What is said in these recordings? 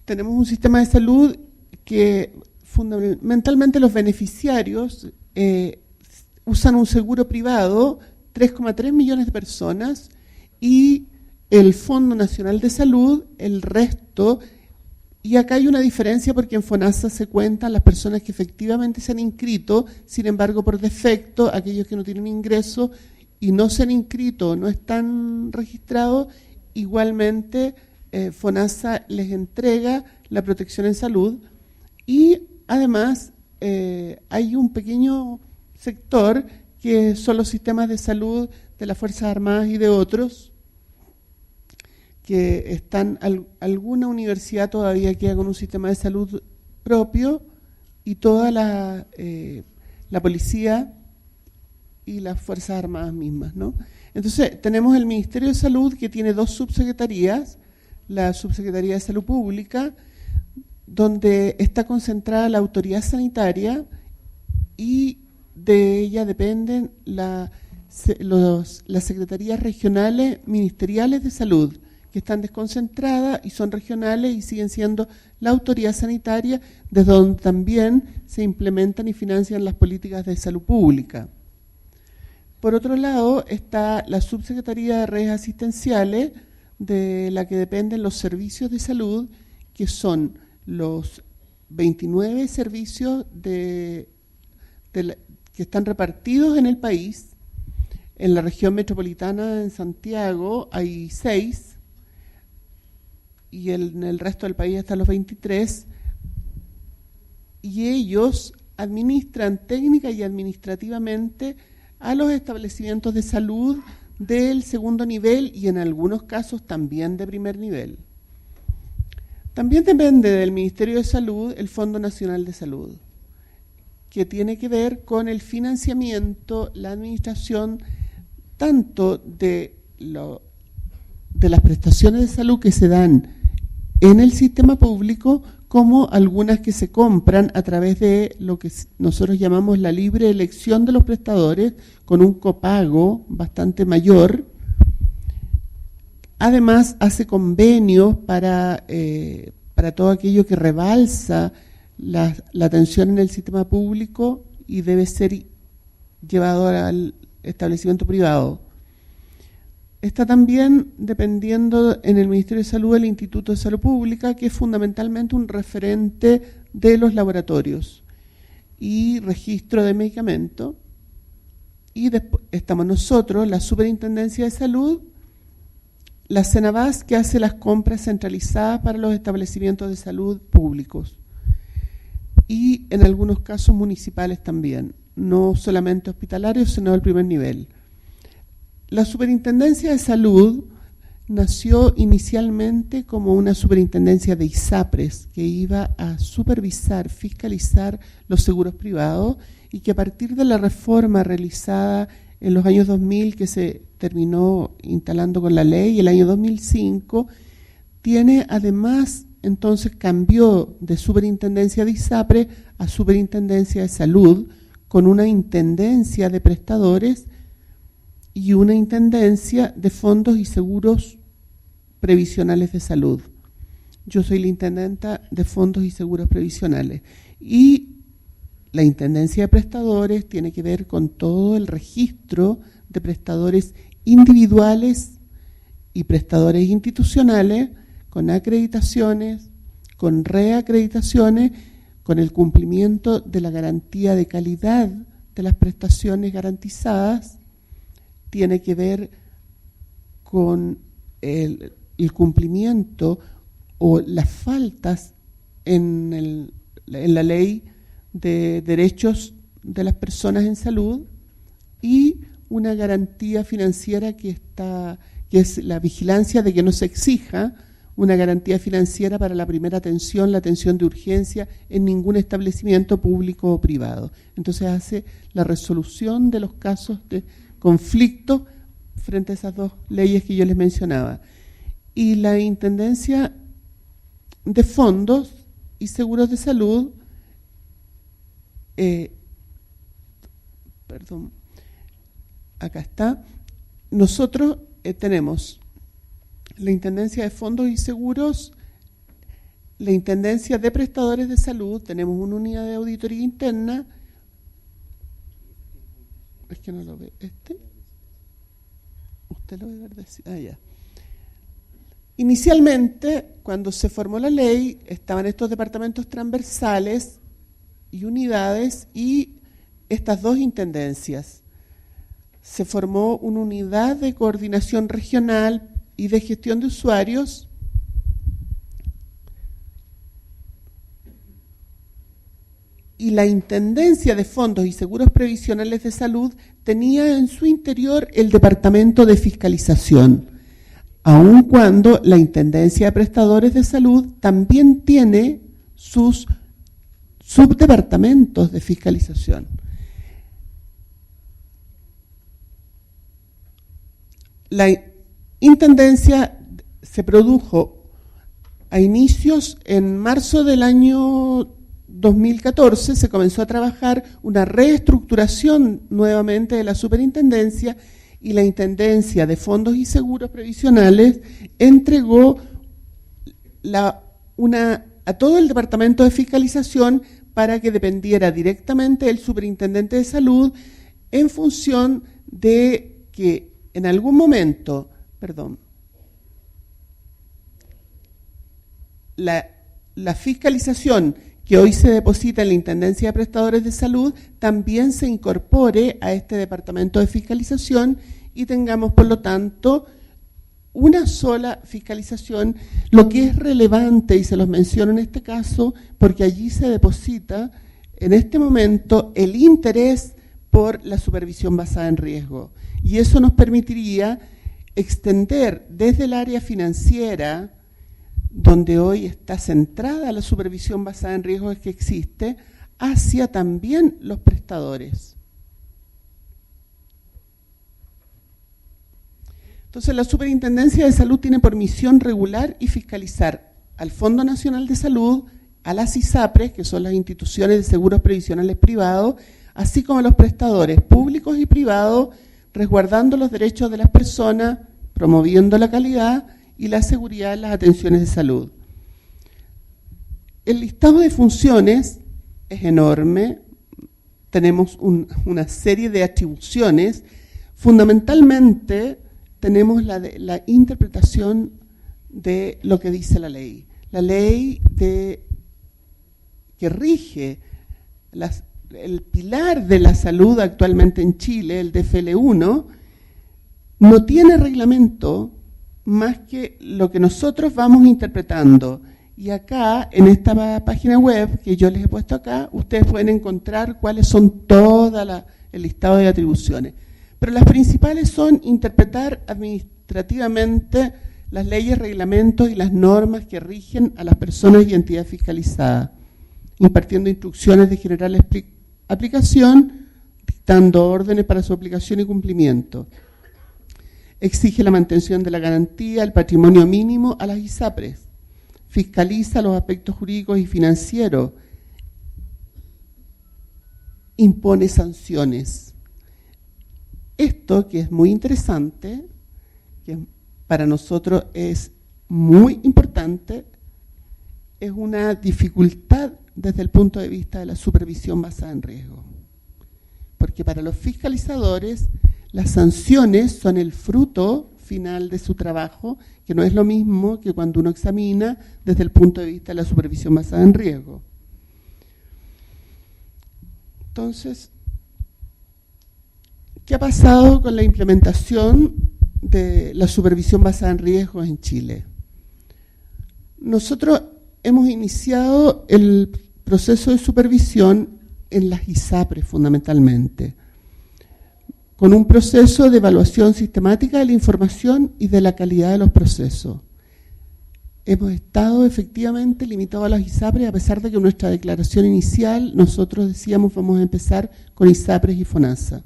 tenemos un sistema de salud que fundamentalmente los beneficiarios usan un seguro privado, 3,3 millones de personas, y el Fondo Nacional de Salud, el resto. Y acá hay una diferencia porque en FONASA se cuentan las personas que efectivamente se han inscrito, sin embargo, por defecto, aquellos que no tienen ingreso y no se han inscrito, no están registrados, igualmente FONASA les entrega la protección en salud. Y además hay un pequeño sector que son los sistemas de salud de las Fuerzas Armadas y de otros, que están, alguna universidad todavía queda con un sistema de salud propio, y toda la policía y las Fuerzas Armadas mismas, ¿no? Entonces, tenemos el Ministerio de Salud, que tiene 2 subsecretarías, la Subsecretaría de Salud Pública, donde está concentrada la autoridad sanitaria, y de ella dependen las secretarías regionales ministeriales de salud, que están desconcentradas y son regionales y siguen siendo la autoridad sanitaria, desde donde también se implementan y financian las políticas de salud pública. Por otro lado, está la Subsecretaría de Redes Asistenciales, de la que dependen los servicios de salud, que son los 29 servicios que están repartidos en el país. En la región metropolitana, en Santiago, hay 6, y en el resto del país están los 23, y ellos administran técnica y administrativamente a los establecimientos de salud del segundo nivel y en algunos casos también de primer nivel. También depende del Ministerio de Salud el Fondo Nacional de Salud, que tiene que ver con el financiamiento, la administración tanto de las prestaciones de salud que se dan en el sistema público, como algunas que se compran a través de lo que nosotros llamamos la libre elección de los prestadores, con un copago bastante mayor. Además, hace convenios para todo aquello que rebalsa la atención en el sistema público y debe ser llevado al establecimiento privado. Está también dependiendo en el Ministerio de Salud el Instituto de Salud Pública, que es fundamentalmente un referente de los laboratorios y registro de medicamentos. Y después estamos nosotros, la Superintendencia de Salud, la Cenabás, que hace las compras centralizadas para los establecimientos de salud públicos, y en algunos casos municipales también, no solamente hospitalarios, sino del primer nivel. La Superintendencia de Salud nació inicialmente como una superintendencia de ISAPRES, que iba a supervisar, fiscalizar los seguros privados, y que a partir de la reforma realizada en los años 2000, que se terminó instalando con la ley, el año 2005, tiene además, entonces cambió de superintendencia de ISAPRES a superintendencia de salud, con una intendencia de prestadores y una intendencia de fondos y seguros previsionales de salud. Yo soy la intendenta de fondos y seguros previsionales. Y la intendencia de prestadores tiene que ver con todo el registro de prestadores individuales y prestadores institucionales, con acreditaciones, con reacreditaciones, con el cumplimiento de la garantía de calidad de las prestaciones garantizadas. Tiene que ver con el cumplimiento o las faltas en la ley de derechos de las personas en salud, y una garantía financiera que es la vigilancia de que no se exija una garantía financiera para la primera atención, la atención de urgencia en ningún establecimiento público o privado. Entonces hace la resolución de los casos de conflicto frente a esas 2 leyes que yo les mencionaba. Y la Intendencia de Fondos y Seguros de Salud, acá está, nosotros tenemos la Intendencia de Fondos y Seguros, la Intendencia de Prestadores de Salud, tenemos una unidad de auditoría interna. Es que no lo ve. Usted lo ve verde. Ya. Inicialmente, cuando se formó la ley, estaban estos departamentos transversales y unidades y estas dos intendencias. Se formó una unidad de coordinación regional y de gestión de usuarios y la Intendencia de Fondos y Seguros Previsionales de Salud tenía en su interior el Departamento de Fiscalización, aun cuando la Intendencia de Prestadores de Salud también tiene sus subdepartamentos de fiscalización. La Intendencia se produjo a inicios, en marzo del año 2014, se comenzó a trabajar una reestructuración nuevamente de la superintendencia y la Intendencia de Fondos y Seguros Previsionales entregó a todo el Departamento de Fiscalización para que dependiera directamente del Superintendente de Salud en función de que en algún momento, la fiscalización que hoy se deposita en la Intendencia de Prestadores de Salud también se incorpore a este Departamento de Fiscalización y tengamos, por lo tanto, una sola fiscalización, lo que es relevante, y se los menciono en este caso, porque allí se deposita en este momento el interés por la supervisión basada en riesgo. Y eso nos permitiría extender desde el área financiera, donde hoy está centrada la supervisión basada en riesgos que existe, hacia también los prestadores. Entonces, la Superintendencia de Salud tiene por misión regular y fiscalizar al Fondo Nacional de Salud, a las ISAPRES, que son las instituciones de seguros previsionales privados, así como a los prestadores públicos y privados, resguardando los derechos de las personas, promoviendo la calidad y la seguridad en las atenciones de salud. El listado de funciones es enorme, tenemos una serie de atribuciones, fundamentalmente tenemos la interpretación de lo que dice la ley. La ley que rige el pilar de la salud actualmente en Chile, el DFL1, no tiene reglamento más que lo que nosotros vamos interpretando. Y acá, en esta página web que yo les he puesto acá, ustedes pueden encontrar cuáles son el listado de atribuciones. Pero las principales son interpretar administrativamente las leyes, reglamentos y las normas que rigen a las personas y entidades fiscalizadas, impartiendo instrucciones de general aplicación, dictando órdenes para su aplicación y cumplimiento. Exige la mantención de la garantía, el patrimonio mínimo a las ISAPRES, fiscaliza los aspectos jurídicos y financieros, impone sanciones. Esto, que es muy interesante, que para nosotros es muy importante, es una dificultad desde el punto de vista de la supervisión basada en riesgo. Porque para los fiscalizadores, las sanciones son el fruto final de su trabajo, que no es lo mismo que cuando uno examina desde el punto de vista de la supervisión basada en riesgo. Entonces, ¿qué ha pasado con la implementación de la supervisión basada en riesgos en Chile? Nosotros hemos iniciado el proceso de supervisión en las ISAPRES fundamentalmente, con un proceso de evaluación sistemática de la información y de la calidad de los procesos. Hemos estado efectivamente limitados a las ISAPRES, a pesar de que en nuestra declaración inicial nosotros decíamos vamos a empezar con ISAPRES y FONASA.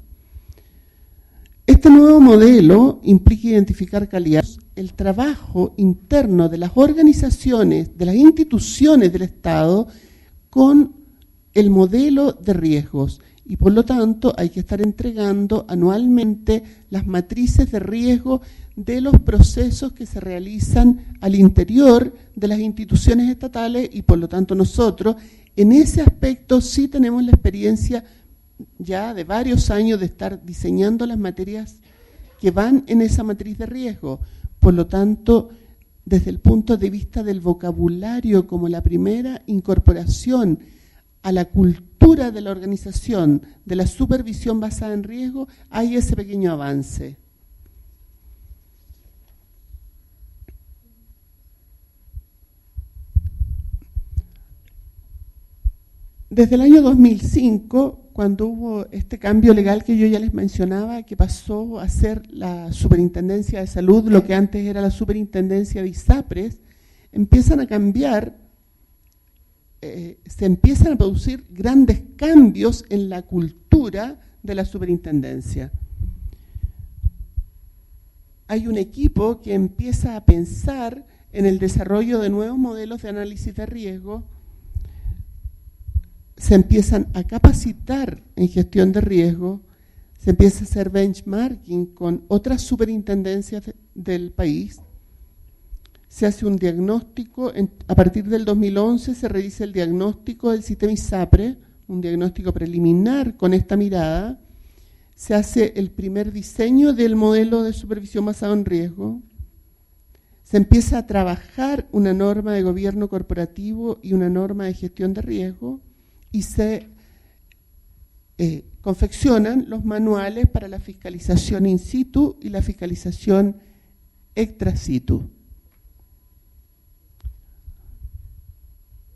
Este nuevo modelo implica identificar calidad, el trabajo interno de las organizaciones, de las instituciones del Estado con el modelo de riesgos y por lo tanto hay que estar entregando anualmente las matrices de riesgo de los procesos que se realizan al interior de las instituciones estatales y por lo tanto nosotros en ese aspecto sí tenemos la experiencia ya de varios años de estar diseñando las materias que van en esa matriz de riesgo. Por lo tanto, desde el punto de vista del vocabulario como la primera incorporación a la cultura de la organización, de la supervisión basada en riesgo, hay ese pequeño avance. Desde el año 2005, cuando hubo este cambio legal que yo ya les mencionaba, que pasó a ser la Superintendencia de Salud, lo que antes era la Superintendencia de ISAPRES, empiezan a cambiar, se empiezan a producir grandes cambios en la cultura de la superintendencia. Hay un equipo que empieza a pensar en el desarrollo de nuevos modelos de análisis de riesgo, se empiezan a capacitar en gestión de riesgo, se empieza a hacer benchmarking con otras superintendencias del país, se hace un diagnóstico, a partir del 2011 se realiza el diagnóstico del sistema ISAPRE, un diagnóstico preliminar con esta mirada, se hace el primer diseño del modelo de supervisión basado en riesgo, se empieza a trabajar una norma de gobierno corporativo y una norma de gestión de riesgo y se confeccionan los manuales para la fiscalización in situ y la fiscalización extra situ.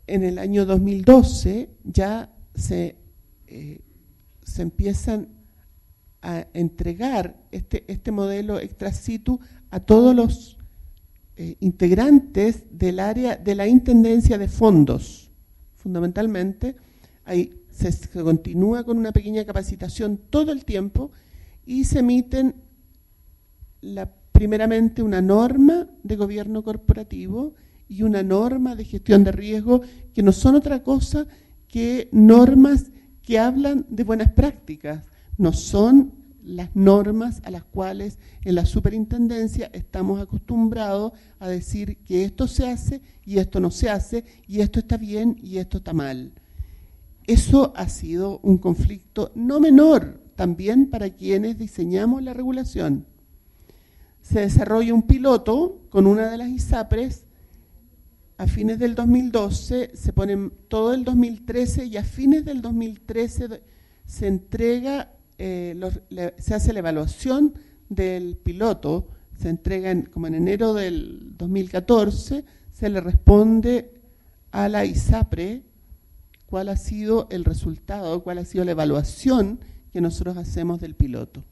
En el año 2012 ya se empiezan a entregar este modelo extra situ a todos los integrantes del área de la Intendencia de Fondos. Fundamentalmente, ahí se continúa con una pequeña capacitación todo el tiempo y se emiten primeramente una norma de gobierno corporativo y una norma de gestión de riesgo que no son otra cosa que normas que hablan de buenas prácticas, no son las normas a las cuales en la superintendencia estamos acostumbrados a decir que esto se hace y esto no se hace y esto está bien y esto está mal. Eso ha sido un conflicto no menor también para quienes diseñamos la regulación. Se desarrolla un piloto con una de las ISAPRES a fines del 2012, se ponen todo el 2013 y a fines del 2013 se entrega, se hace la evaluación del piloto, se entrega como en enero del 2014, se le responde a la ISAPRE cuál ha sido el resultado, cuál ha sido la evaluación que nosotros hacemos del piloto.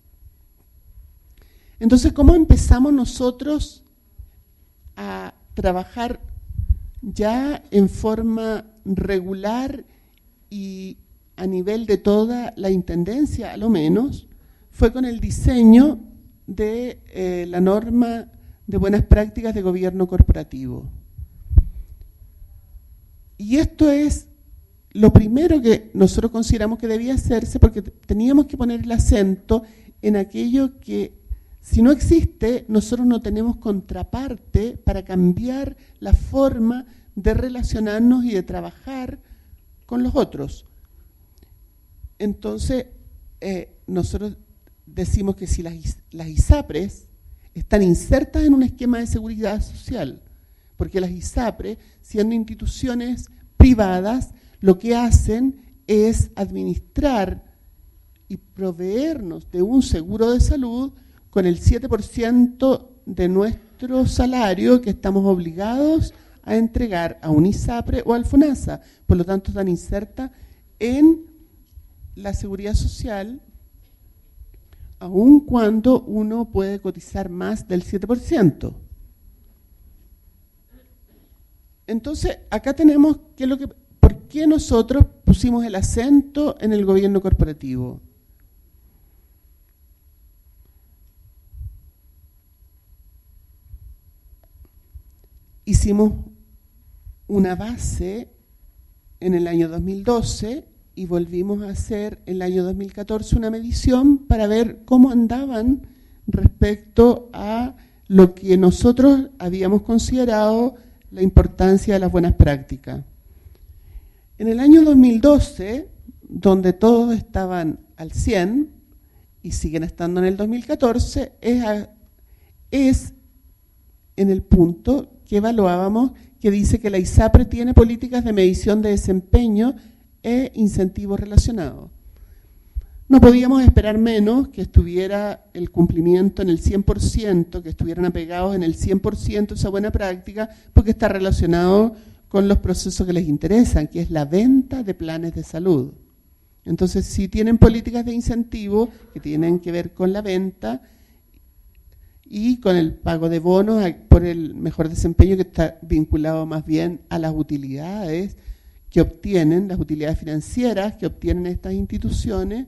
Entonces, ¿cómo empezamos nosotros a trabajar ya en forma regular y a nivel de toda la intendencia, a lo menos? Fue con el diseño de la norma de buenas prácticas de gobierno corporativo. Y esto es lo primero que nosotros consideramos que debía hacerse, porque teníamos que poner el acento en aquello que, si no existe, nosotros no tenemos contraparte para cambiar la forma de relacionarnos y de trabajar con los otros. Entonces, nosotros decimos que si las ISAPRES están insertas en un esquema de seguridad social, porque las ISAPRES, siendo instituciones privadas, lo que hacen es administrar y proveernos de un seguro de salud con el 7% de nuestro salario que estamos obligados a entregar a un ISAPRE o al FONASA. Por lo tanto, están insertas en la seguridad social, aun cuando uno puede cotizar más del 7%. Entonces, acá tenemos ¿por qué nosotros pusimos el acento en el gobierno corporativo? Hicimos una base en el año 2012 y volvimos a hacer en el año 2014 una medición para ver cómo andaban respecto a lo que nosotros habíamos considerado la importancia de las buenas prácticas. En el año 2012, donde todos estaban al 100 y siguen estando en el 2014, es en el punto que evaluábamos, que dice que la ISAPRE tiene políticas de medición de desempeño e incentivos relacionados. No podíamos esperar menos que estuviera el cumplimiento en el 100%, que estuvieran apegados en el 100% esa buena práctica, porque está relacionado con los procesos que les interesan, que es la venta de planes de salud. Entonces, si tienen políticas de incentivo que tienen que ver con la venta y con el pago de bonos por el mejor desempeño, que está vinculado más bien a las utilidades que obtienen, las utilidades financieras que obtienen estas instituciones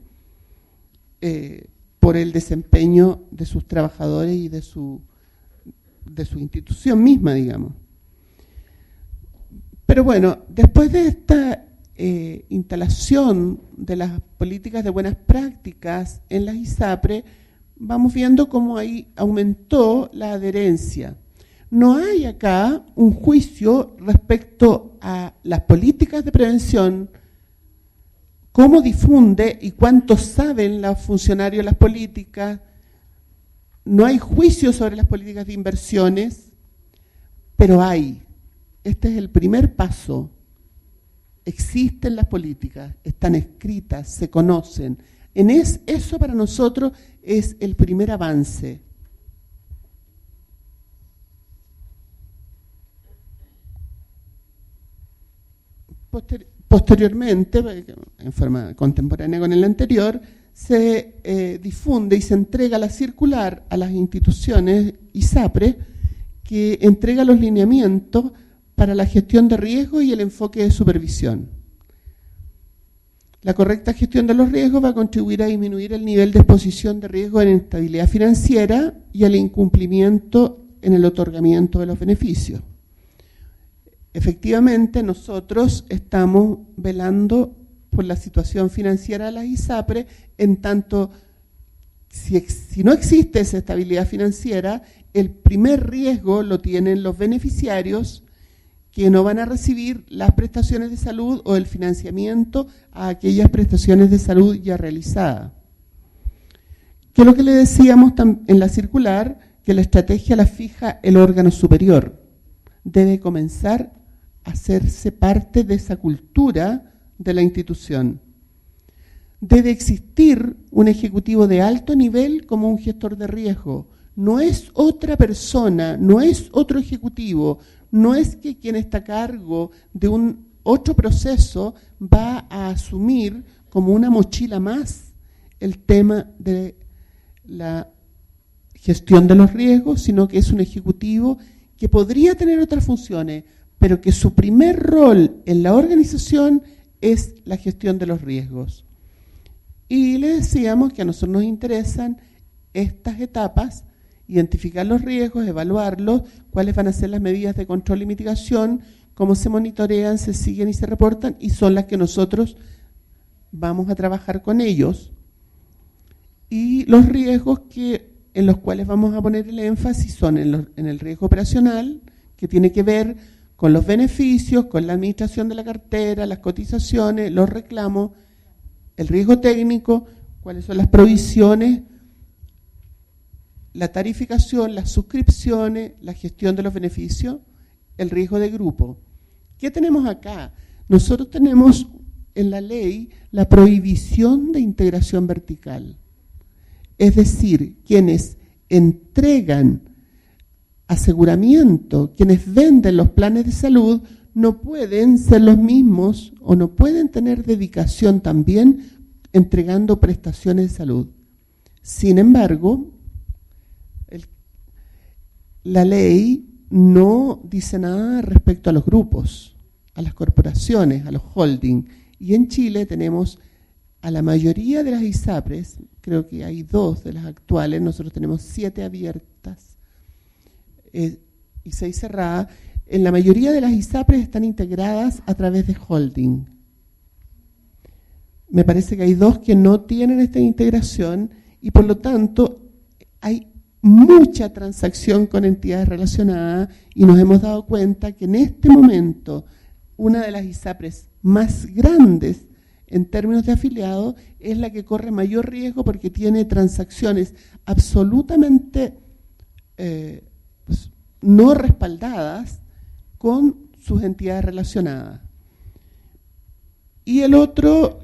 por el desempeño de sus trabajadores y de su institución misma, digamos. Pero bueno, después de esta instalación de las políticas de buenas prácticas en las ISAPRE, vamos viendo cómo ahí aumentó la adherencia. No hay acá un juicio respecto a las políticas de prevención, cómo difunde y cuánto saben los funcionarios de las políticas. No hay juicio sobre las políticas de inversiones, pero hay. Este es el primer paso. Existen las políticas, están escritas, se conocen. Eso para nosotros es el primer avance. Posteriormente, en forma contemporánea con el anterior, se difunde y se entrega la circular a las instituciones ISAPRE, que entrega los lineamientos para la gestión de riesgos y el enfoque de supervisión. La correcta gestión de los riesgos va a contribuir a disminuir el nivel de exposición de riesgo en inestabilidad financiera y al incumplimiento en el otorgamiento de los beneficios. Efectivamente, nosotros estamos velando por la situación financiera de las ISAPRE, en tanto, si no existe esa estabilidad financiera, el primer riesgo lo tienen los beneficiarios, que no van a recibir las prestaciones de salud o el financiamiento a aquellas prestaciones de salud ya realizadas. Que es lo que le decíamos en la circular, que la estrategia la fija el órgano superior. Debe comenzar a hacerse parte de esa cultura de la institución. Debe existir un ejecutivo de alto nivel como un gestor de riesgo. No es otra persona, no es otro ejecutivo, no es que quien está a cargo de un otro proceso va a asumir como una mochila más el tema de la gestión de los riesgos, sino que es un ejecutivo que podría tener otras funciones, pero que su primer rol en la organización es la gestión de los riesgos. Y le decíamos que a nosotros nos interesan estas etapas: identificar los riesgos, evaluarlos, cuáles van a ser las medidas de control y mitigación, cómo se monitorean, se siguen y se reportan, y son las que nosotros vamos a trabajar con ellos. Y los riesgos en los cuales vamos a poner el énfasis son en el riesgo operacional, que tiene que ver con los beneficios, con la administración de la cartera, las cotizaciones, los reclamos, el riesgo técnico, cuáles son las provisiones, la tarificación, las suscripciones, la gestión de los beneficios, el riesgo de grupo. ¿Qué tenemos acá? Nosotros tenemos en la ley la prohibición de integración vertical. Es decir, quienes entregan aseguramiento, quienes venden los planes de salud, no pueden ser los mismos o no pueden tener dedicación también entregando prestaciones de salud. Sin embargo, la ley no dice nada respecto a los grupos, a las corporaciones, a los holding. Y en Chile tenemos a la mayoría de las ISAPRES, creo que hay 2 de las actuales, nosotros tenemos 7 abiertas y 6 cerradas. En la mayoría de las ISAPRES están integradas a través de holding. me parece que hay dos que no tienen esta integración y por lo tanto hay mucha transacción con entidades relacionadas y nos hemos dado cuenta que en este momento una de las ISAPRES más grandes en términos de afiliados es la que corre mayor riesgo porque tiene transacciones absolutamente pues, no respaldadas con sus entidades relacionadas. Y el otro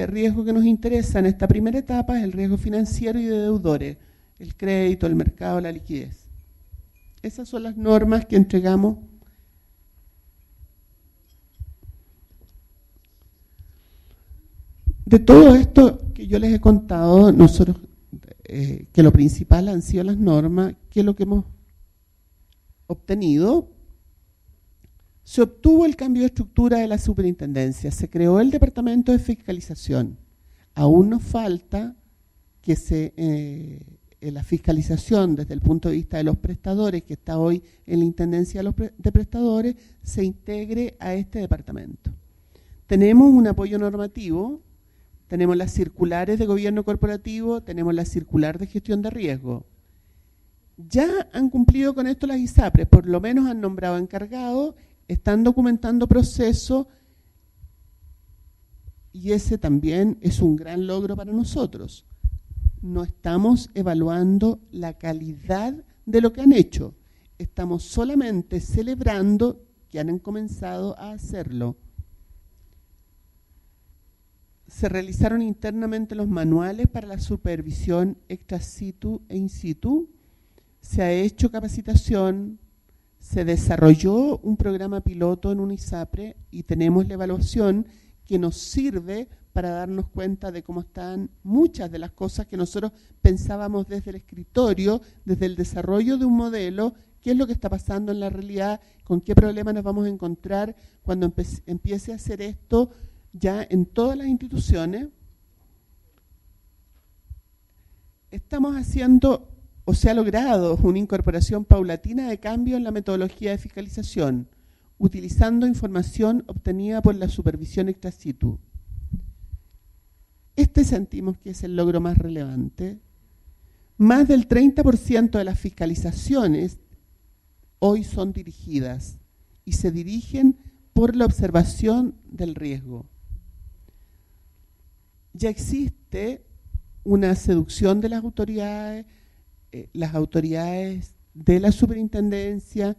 riesgo que nos interesa en esta primera etapa es el riesgo financiero y de deudores, el crédito, el mercado, la liquidez. Esas son las normas que entregamos. De todo esto que yo les he contado, nosotros, que lo principal han sido las normas, que es lo que hemos obtenido. Se obtuvo el cambio de estructura de la superintendencia, se creó el departamento de fiscalización. Aún nos falta que la fiscalización desde el punto de vista de los prestadores, que está hoy en la Intendencia de Prestadores, se integre a este departamento. Tenemos un apoyo normativo, tenemos las circulares de gobierno corporativo, tenemos la circular de gestión de riesgo. Ya han cumplido con esto las ISAPRES, por lo menos han nombrado encargados, están documentando procesos y ese también es un gran logro para nosotros. No estamos evaluando la calidad de lo que han hecho, estamos solamente celebrando que han comenzado a hacerlo. Se realizaron internamente los manuales para la supervisión extra situ e in situ, se ha hecho capacitación, se desarrolló un programa piloto en un ISAPRE y tenemos la evaluación que nos sirve para darnos cuenta de cómo están muchas de las cosas que nosotros pensábamos desde el escritorio, desde el desarrollo de un modelo, qué es lo que está pasando en la realidad, con qué problemas nos vamos a encontrar cuando empiece a hacer esto ya en todas las instituciones. Estamos haciendo, o se ha logrado, una incorporación paulatina de cambio en la metodología de fiscalización, utilizando información obtenida por la supervisión extra situ. Este sentimos que es el logro más relevante. Más del 30% de las fiscalizaciones hoy son dirigidas y se dirigen por la observación del riesgo. Ya existe una seducción de las autoridades de la superintendencia,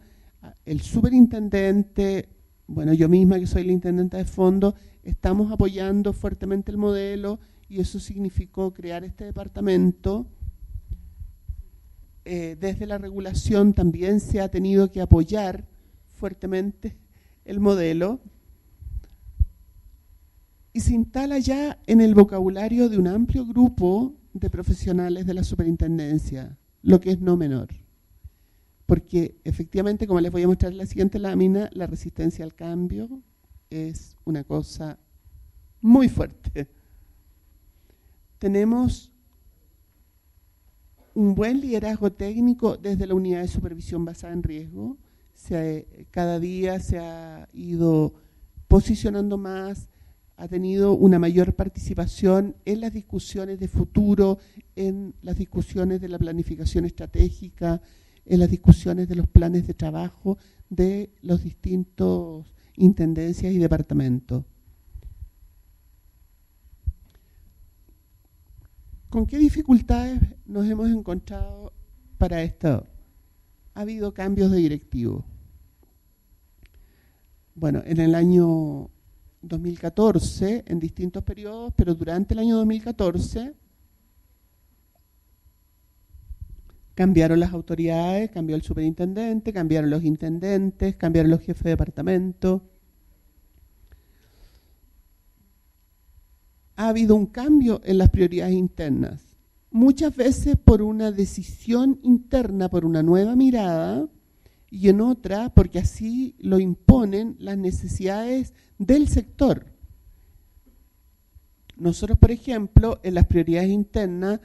el superintendente, bueno, yo misma que soy la intendenta de fondo, estamos apoyando fuertemente el modelo y eso significó crear este departamento. Desde la regulación también se ha tenido que apoyar fuertemente el modelo y se instala ya en el vocabulario de un amplio grupo de profesionales de la superintendencia, lo que es no menor. Porque efectivamente, como les voy a mostrar en la siguiente lámina, la resistencia al cambio es una cosa muy fuerte. Tenemos un buen liderazgo técnico desde la unidad de supervisión basada en riesgo. Cada día se ha ido posicionando más, ha tenido una mayor participación en las discusiones de futuro, en las discusiones de la planificación estratégica, en las discusiones de los planes de trabajo de los distintos intendencias y departamentos. ¿Con qué dificultades nos hemos encontrado para esto? Ha habido cambios de directivo. Bueno, en el año 2014, en distintos periodos, pero durante el año 2014 cambiaron las autoridades, cambió el superintendente, cambiaron los intendentes, cambiaron los jefes de departamento. Ha habido un cambio en las prioridades internas, muchas veces por una decisión interna, por una nueva mirada, y en otra porque así lo imponen las necesidades del sector. Nosotros, por ejemplo, en las prioridades internas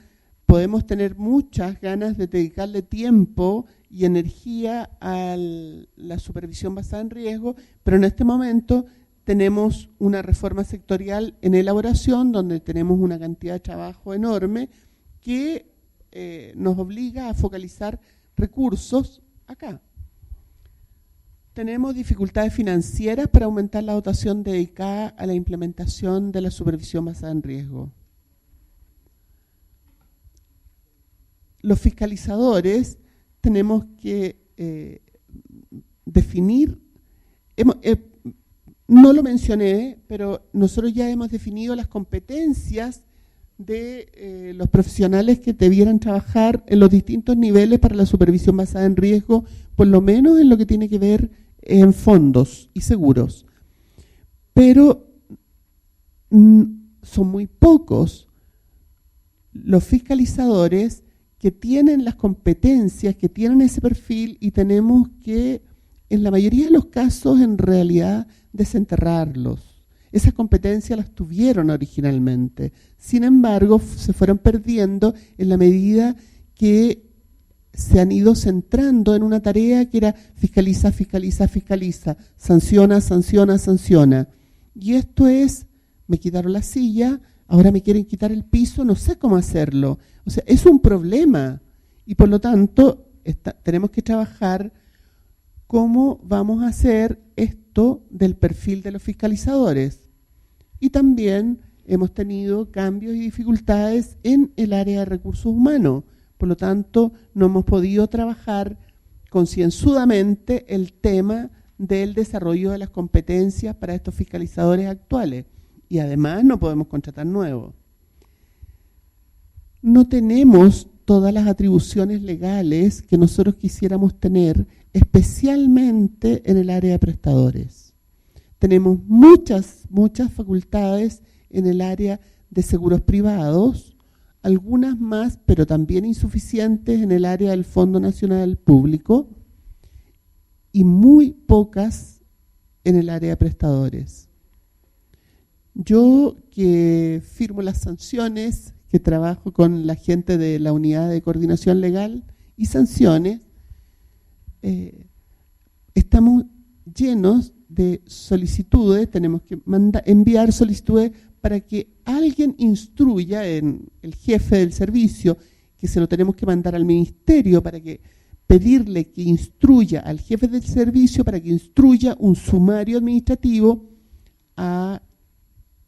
podemos tener muchas ganas de dedicarle tiempo y energía a la supervisión basada en riesgo, pero en este momento tenemos una reforma sectorial en elaboración donde tenemos una cantidad de trabajo enorme que nos obliga a focalizar recursos acá. Tenemos dificultades financieras para aumentar la dotación dedicada a la implementación de la supervisión basada en riesgo. Los fiscalizadores tenemos que definir, no lo mencioné, pero nosotros ya hemos definido las competencias de los profesionales que debieran trabajar en los distintos niveles para la supervisión basada en riesgo, por lo menos en lo que tiene que ver en fondos y seguros. Pero son muy pocos los fiscalizadores que tienen las competencias, que tienen ese perfil, y tenemos que, en la mayoría de los casos, en realidad, desenterrarlos. Esas competencias las tuvieron originalmente. Sin embargo, se fueron perdiendo en la medida que se han ido centrando en una tarea que era fiscaliza, fiscaliza, fiscaliza, sanciona, sanciona, sanciona. Y esto es, me quitaron la silla, ahora me quieren quitar el piso, no sé cómo hacerlo. O sea, es un problema y por lo tanto tenemos que trabajar cómo vamos a hacer esto del perfil de los fiscalizadores. Y también hemos tenido cambios y dificultades en el área de recursos humanos. Por lo tanto, no hemos podido trabajar concienzudamente el tema del desarrollo de las competencias para estos fiscalizadores actuales. Y además no podemos contratar nuevos. No tenemos todas las atribuciones legales que nosotros quisiéramos tener, especialmente en el área de prestadores. Tenemos muchas facultades en el área de seguros privados, algunas más, pero también insuficientes en el área del Fondo Nacional Público y muy pocas en el área de prestadores. Yo, que firmo las sanciones, que trabajo con la gente de la Unidad de Coordinación Legal y Sanciones, estamos llenos de solicitudes, tenemos que enviar solicitudes para que alguien instruya, el jefe del servicio, que se lo tenemos que mandar al ministerio para que pedirle que instruya al jefe del servicio para que instruya un sumario administrativo a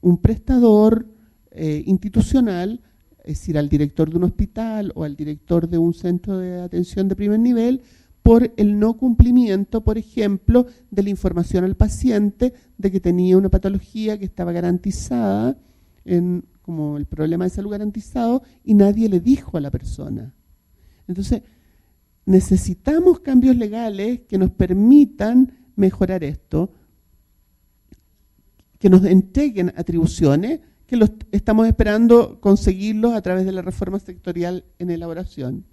un prestador institucional, es decir, al director de un hospital o al director de un centro de atención de primer nivel, por el no cumplimiento, por ejemplo, de la información al paciente de que tenía una patología que estaba garantizada, como el problema de salud garantizado, y nadie le dijo a la persona. Entonces, necesitamos cambios legales que nos permitan mejorar esto, que nos entreguen atribuciones, que los estamos esperando conseguirlos a través de la reforma sectorial en elaboración.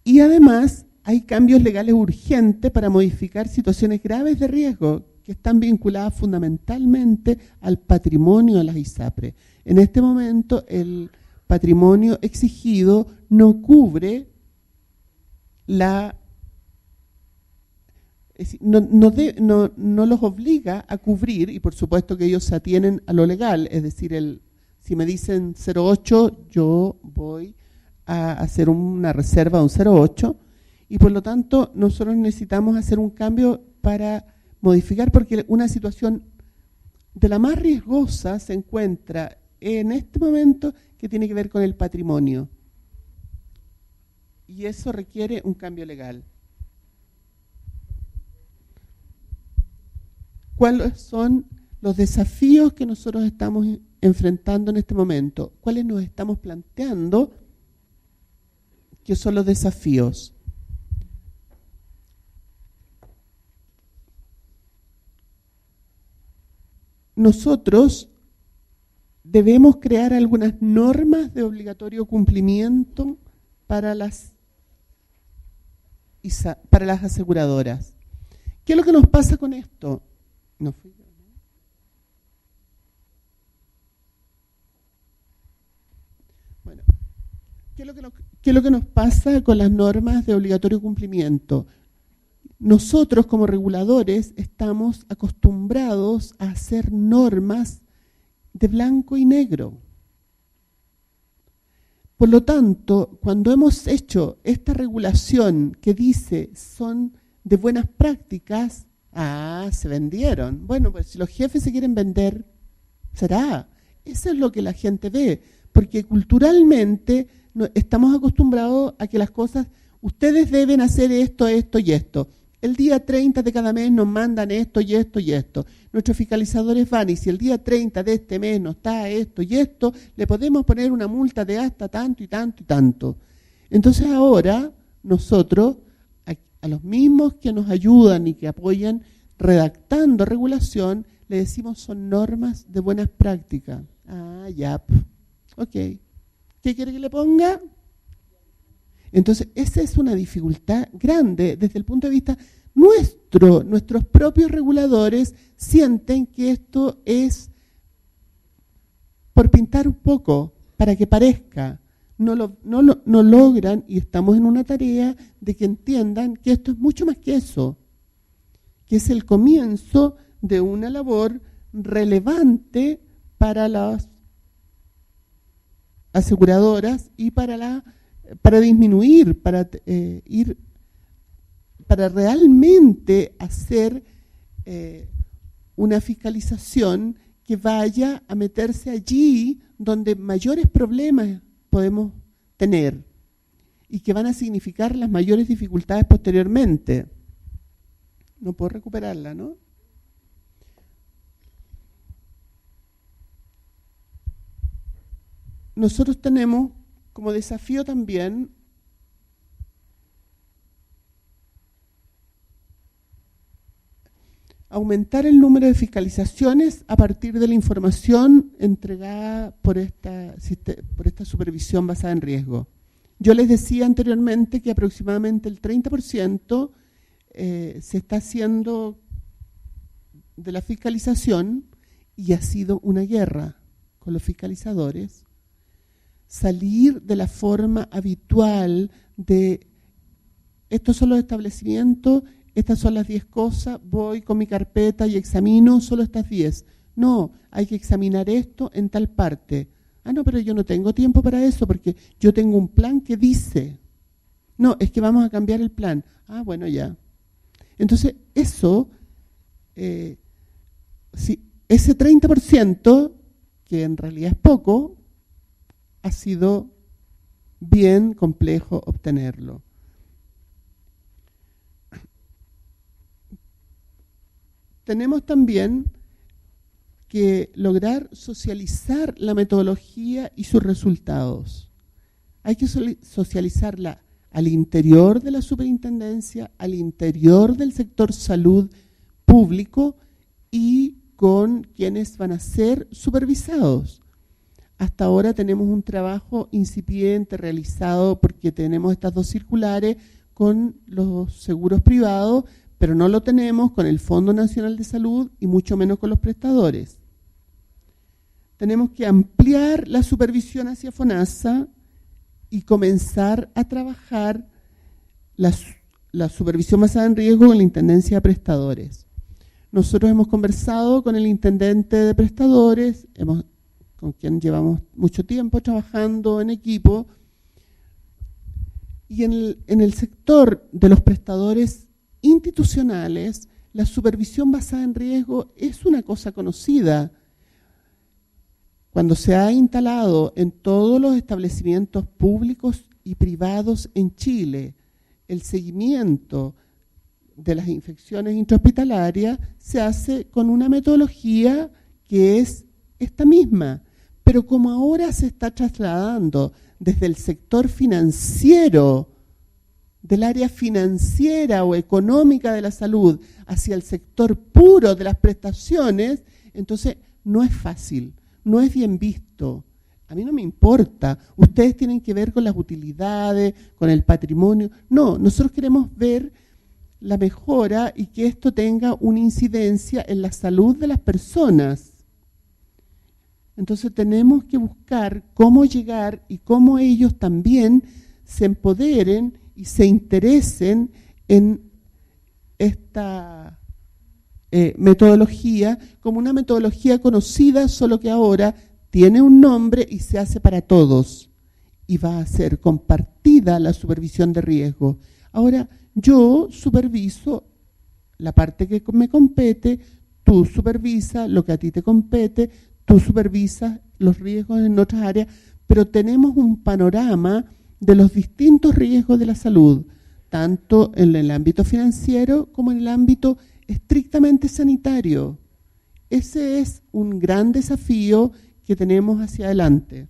Y además hay cambios legales urgentes para modificar situaciones graves de riesgo que están vinculadas fundamentalmente al patrimonio de las ISAPRES. En este momento el patrimonio exigido no cubre no los obliga a cubrir, y por supuesto que ellos se atienen a lo legal, es decir, si me dicen 0,8, yo voy a hacer una reserva de un 0,8, y por lo tanto nosotros necesitamos hacer un cambio para modificar, porque una situación de la más riesgosa se encuentra en este momento que tiene que ver con el patrimonio. Y eso requiere un cambio legal. ¿Cuáles son los desafíos que nosotros estamos enfrentando en este momento? ¿Cuáles nos estamos planteando que son los desafíos? Nosotros debemos crear algunas normas de obligatorio cumplimiento para las aseguradoras. ¿Qué es lo que nos pasa con esto? No fui yo, ¿no? Bueno, ¿qué es lo que nos pasa con las normas de obligatorio cumplimiento? nosotros como reguladores estamos acostumbrados a hacer normas de blanco y negro. Por lo tanto, cuando hemos hecho esta regulación que dice son de buenas prácticas, se vendieron. Bueno, pues si los jefes se quieren vender, será. Eso es lo que la gente ve, porque culturalmente estamos acostumbrados a que las cosas, ustedes deben hacer esto, esto y esto. El día 30 de cada mes nos mandan esto y esto y esto. Nuestros fiscalizadores van y si el día 30 de este mes no está esto y esto, le podemos poner una multa de hasta tanto y tanto y tanto. Entonces ahora nosotros, a los mismos que nos ayudan y que apoyan redactando regulación, le decimos son normas de buenas prácticas. Ya, ok. ¿Qué quiere que le ponga? Entonces, esa es una dificultad grande desde el punto de vista nuestro. Nuestros propios reguladores sienten que esto es por pintar un poco, para que parezca. No logran y estamos en una tarea de que entiendan que esto es mucho más que eso, que es el comienzo de una labor relevante para las aseguradoras y para disminuir, para realmente hacer una fiscalización que vaya a meterse allí donde mayores problemas podemos tener y que van a significar las mayores dificultades posteriormente. No puedo recuperarla, ¿no? Nosotros tenemos como desafío también aumentar el número de fiscalizaciones a partir de la información entregada por esta supervisión basada en riesgo. Yo les decía anteriormente que aproximadamente el 30% se está haciendo de la fiscalización y ha sido una guerra con los fiscalizadores. Salir de la forma habitual de estos son los establecimientos, estas son las 10 cosas, voy con mi carpeta y examino solo estas 10. No, hay que examinar esto en tal parte. No, pero yo no tengo tiempo para eso porque yo tengo un plan que dice. No, es que vamos a cambiar el plan. Bueno, ya. Entonces, eso, si ese 30%, que en realidad es poco, ha sido bien complejo obtenerlo. Tenemos también que lograr socializar la metodología y sus resultados. Hay que socializarla al interior de la superintendencia, al interior del sector salud público y con quienes van a ser supervisados. Hasta ahora tenemos un trabajo incipiente realizado porque tenemos estas 2 circulares con los seguros privados, pero no lo tenemos con el Fondo Nacional de Salud y mucho menos con los prestadores. Tenemos que ampliar la supervisión hacia FONASA y comenzar a trabajar la supervisión basada en riesgo en la Intendencia de Prestadores. Nosotros hemos conversado con el intendente de prestadores, con quien llevamos mucho tiempo trabajando en equipo, y en el sector de los prestadores institucionales, la supervisión basada en riesgo es una cosa conocida. Cuando se ha instalado en todos los establecimientos públicos y privados en Chile, el seguimiento de las infecciones intrahospitalarias se hace con una metodología que es esta misma. Pero como ahora se está trasladando desde el sector financiero, del área financiera o económica de la salud hacia el sector puro de las prestaciones, entonces no es fácil, no es bien visto. A mí no me importa, ustedes tienen que ver con las utilidades, con el patrimonio. No, nosotros queremos ver la mejora y que esto tenga una incidencia en la salud de las personas. Entonces tenemos que buscar cómo llegar y cómo ellos también se empoderen y se interesen en esta metodología como una metodología conocida, solo que ahora tiene un nombre y se hace para todos. Y va a ser compartida la supervisión de riesgo. Ahora, yo superviso la parte que me compete, tú supervisas lo que a ti te compete, tú supervisas los riesgos en otras áreas, pero tenemos un panorama de los distintos riesgos de la salud, tanto en el ámbito financiero como en el ámbito estrictamente sanitario. Ese es un gran desafío que tenemos hacia adelante.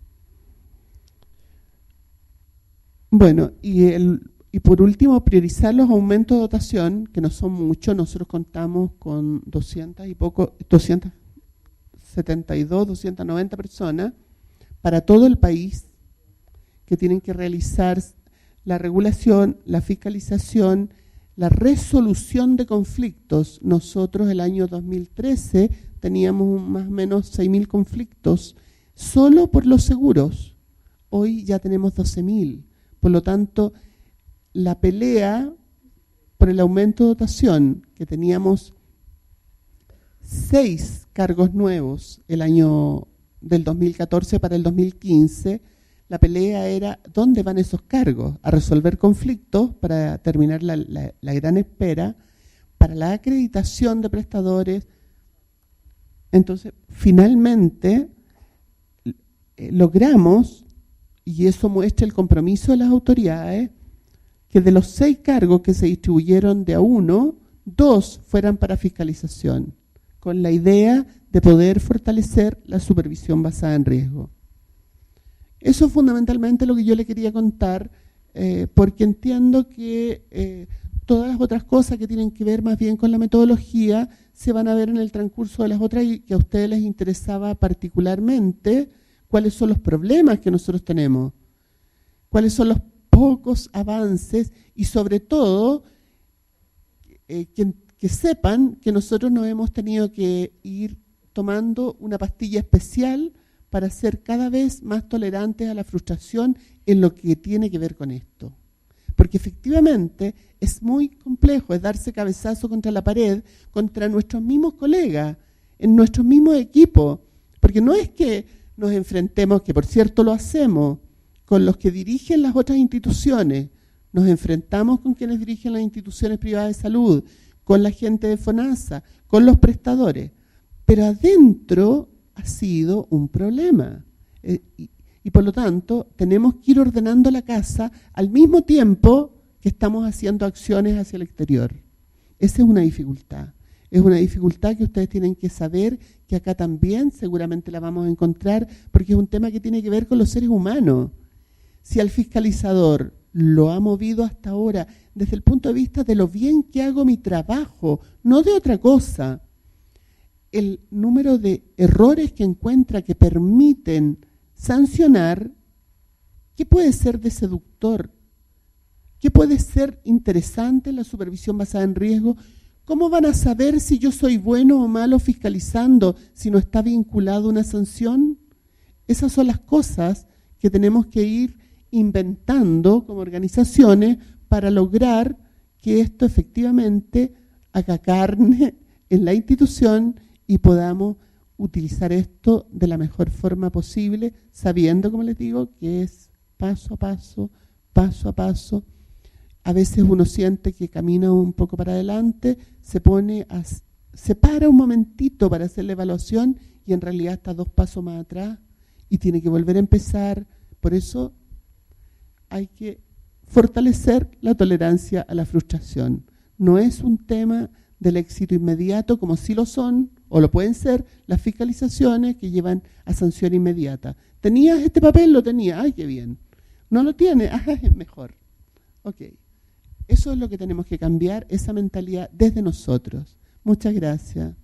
Bueno, y por último, priorizar los aumentos de dotación, que no son muchos. Nosotros contamos con 272, 290 personas para todo el país que tienen que realizar la regulación, la fiscalización, la resolución de conflictos. Nosotros el año 2013 teníamos más o menos 6.000 conflictos solo por los seguros. Hoy ya tenemos 12.000. Por lo tanto, la pelea por el aumento de dotación, que teníamos 6 cargos nuevos el año del 2014 para el 2015, la pelea era ¿dónde van esos cargos? A resolver conflictos para terminar la gran espera, para la acreditación de prestadores. Entonces, finalmente, logramos, y eso muestra el compromiso de las autoridades, que de los 6 cargos que se distribuyeron de a 1, 2 fueran para fiscalización, con la idea de poder fortalecer la supervisión basada en riesgo. Eso es fundamentalmente lo que yo le quería contar, porque entiendo que todas las otras cosas que tienen que ver más bien con la metodología se van a ver en el transcurso de las otras, y que a ustedes les interesaba particularmente cuáles son los problemas que nosotros tenemos, cuáles son los pocos avances y sobre todo que sepan que nosotros nos hemos tenido que ir tomando una pastilla especial para ser cada vez más tolerantes a la frustración en lo que tiene que ver con esto. Porque efectivamente es muy complejo, es darse cabezazo contra la pared, contra nuestros mismos colegas, en nuestros mismos equipos, porque no es que nos enfrentemos, que por cierto lo hacemos, con los que dirigen las otras instituciones, nos enfrentamos con quienes dirigen las instituciones privadas de salud, con la gente de FONASA, con los prestadores, pero adentro ha sido un problema. Y por lo tanto, tenemos que ir ordenando la casa al mismo tiempo que estamos haciendo acciones hacia el exterior. Esa es una dificultad. Es una dificultad que ustedes tienen que saber que acá también seguramente la vamos a encontrar, porque es un tema que tiene que ver con los seres humanos. Si al fiscalizador lo ha movido hasta ahora desde el punto de vista de lo bien que hago mi trabajo, no de otra cosa, el número de errores que encuentra que permiten sancionar, ¿qué puede ser de seductor? ¿Qué puede ser interesante en la supervisión basada en riesgo? ¿Cómo van a saber si yo soy bueno o malo fiscalizando si no está vinculado a una sanción? Esas son las cosas que tenemos que ir inventando como organizaciones para lograr que esto efectivamente haga carne en la institución y podamos utilizar esto de la mejor forma posible, sabiendo, como les digo, que es paso a paso, paso a paso. A veces uno siente que camina un poco para adelante, se para un momentito para hacer la evaluación y en realidad está 2 pasos más atrás y tiene que volver a empezar. Por eso hay que fortalecer la tolerancia a la frustración. No es un tema del éxito inmediato, como sí lo son, o lo pueden ser, las fiscalizaciones que llevan a sanción inmediata. ¿Tenías este papel? Lo tenía. ¡Ay, qué bien! ¿No lo tiene? ¡Ah, es mejor! Ok. Eso es lo que tenemos que cambiar, esa mentalidad desde nosotros. Muchas gracias.